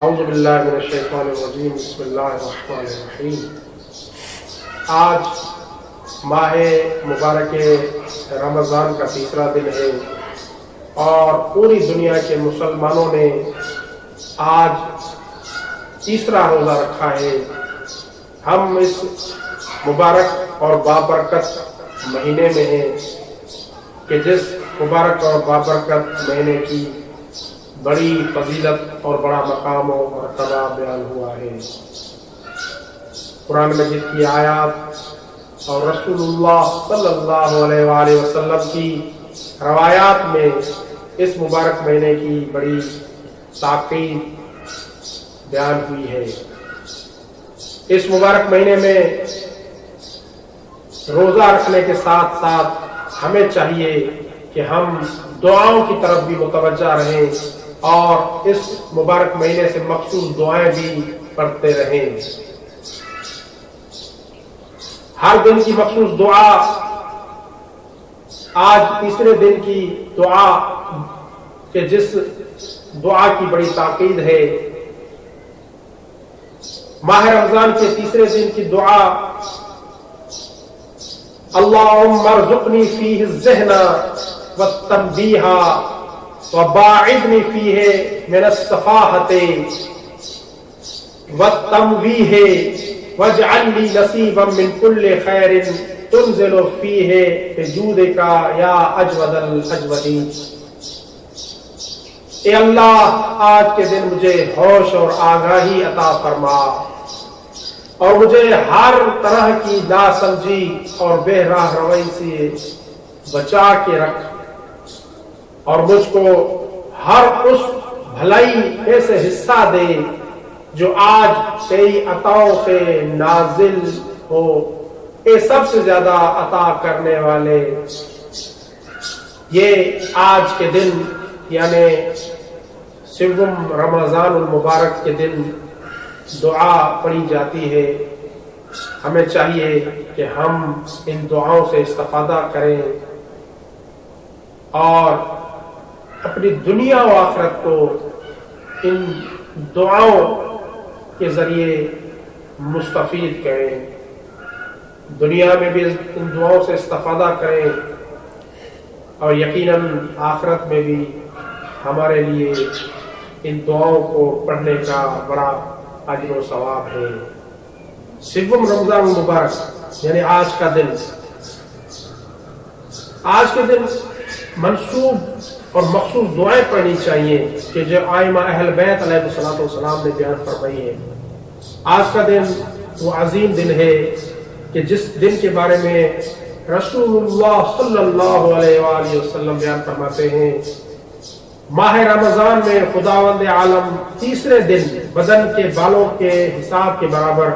اعوذ باللہ من الشیطان الرجیم بسم اللہ الرحمن الرحیم۔ آج ماہ مبارک رمضان کا تیسرا دن ہے اور پوری دنیا کے مسلمانوں نے آج تیسرا روزہ رکھا ہے۔ ہم اس مبارک اور بابرکت مہینے میں ہیں کہ جس مبارک اور بابرکت مہینے کی بڑی فضیلت اور بڑا مقام و مرتبہ بیان ہوا ہے۔ قرآن مجید کی آیات اور رسول اللہ صلی اللہ علیہ وآلہ وسلم کی روایات میں اس مبارک مہینے کی بڑی تاکید بیان ہوئی ہے۔ اس مبارک مہینے میں روزہ رکھنے کے ساتھ ساتھ ہمیں چاہیے کہ ہم دعاؤں کی طرف بھی متوجہ رہیں اور اس مبارک مہینے سے مخصوص دعائیں بھی پڑھتے رہیں۔ ہر دن کی مخصوص دعا، آج تیسرے دن کی دعا کہ جس دعا کی بڑی تاکید ہے، ماہ رمضان کے تیسرے دن کی دعا اللہم ارزقنی فیہ الذہن والتنبیہ وباعدنی فیہ من السفاہۃ والتمویہ واجعل لی نصیبا من کل خیر تنزل فیہ بجودک یا اجود الاجودین۔ اے اللہ، آج کے دن مجھے ہوش اور آگاہی عطا فرما اور مجھے ہر طرح کی ناسمجھی اور بے راہ روی سے بچا کے رکھ اور مجھ کو ہر اس بھلائی میں سے حصہ دے جو آج تیری عطاؤں سے نازل ہو۔ اے سب سے زیادہ عطا کرنے والے، یہ آج کے دن یعنی سوم رمضان المبارک کے دن دعا پڑھی جاتی ہے۔ ہمیں چاہیے کہ ہم ان دعاؤں سے استفادہ کریں اور اپنی دنیا و آخرت کو ان دعاؤں کے ذریعے مستفید کریں۔ دنیا میں بھی ان دعاؤں سے استفادہ کریں اور یقیناً آخرت میں بھی ہمارے لیے ان دعاؤں کو پڑھنے کا بڑا اجر و ثواب ہے۔ سوم رمضان مبارک یعنی آج کا دن، آج کے دن منسوب اور مخصوص دعائیں پڑھنی چاہیے کہ جو ائمہ اہل بیت علیہ الصلوۃ والسلام نے بیان فرمائی ہے۔ آج کا دن وہ عظیم دن ہے کہ جس دن کے بارے میں رسول اللہ صلی اللہ علیہ وآلہ وسلم بیان فرماتے ہیں، ماہ رمضان میں خداوند عالم تیسرے دن بدن کے بالوں کے حساب کے برابر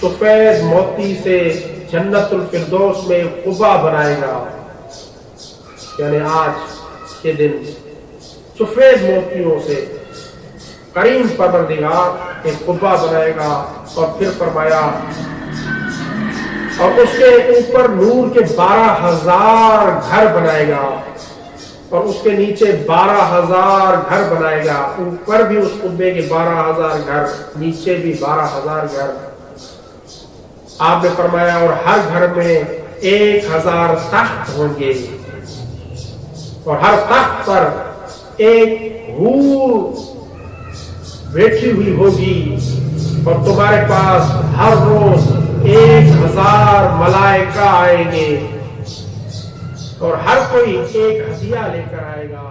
سفید موتی سے جنت الفردوس میں قبہ بنائے گا۔ یعنی آج کے دن سفید موتیوں سے کریم پروردگار ایک قبہ بنائے گا اور پھر فرمایا اور اس کے اوپر نور کے 12,000 گھر بنائے گا اور اس کے نیچے 12,000 گھر بنائے گا، اوپر بھی اس قبے کے 12,000 گھر، نیچے بھی 12,000 گھر۔ آپ نے فرمایا اور ہر گھر میں 1,000 تخت ہوں گے اور ہر تخت پر ایک حور بیٹھی ہوئی ہوگی اور تمہارے پاس ہر روز 1,000 ملائکہ آئیں گے اور ہر کوئی ایک ہدیہ لے کر آئے گا۔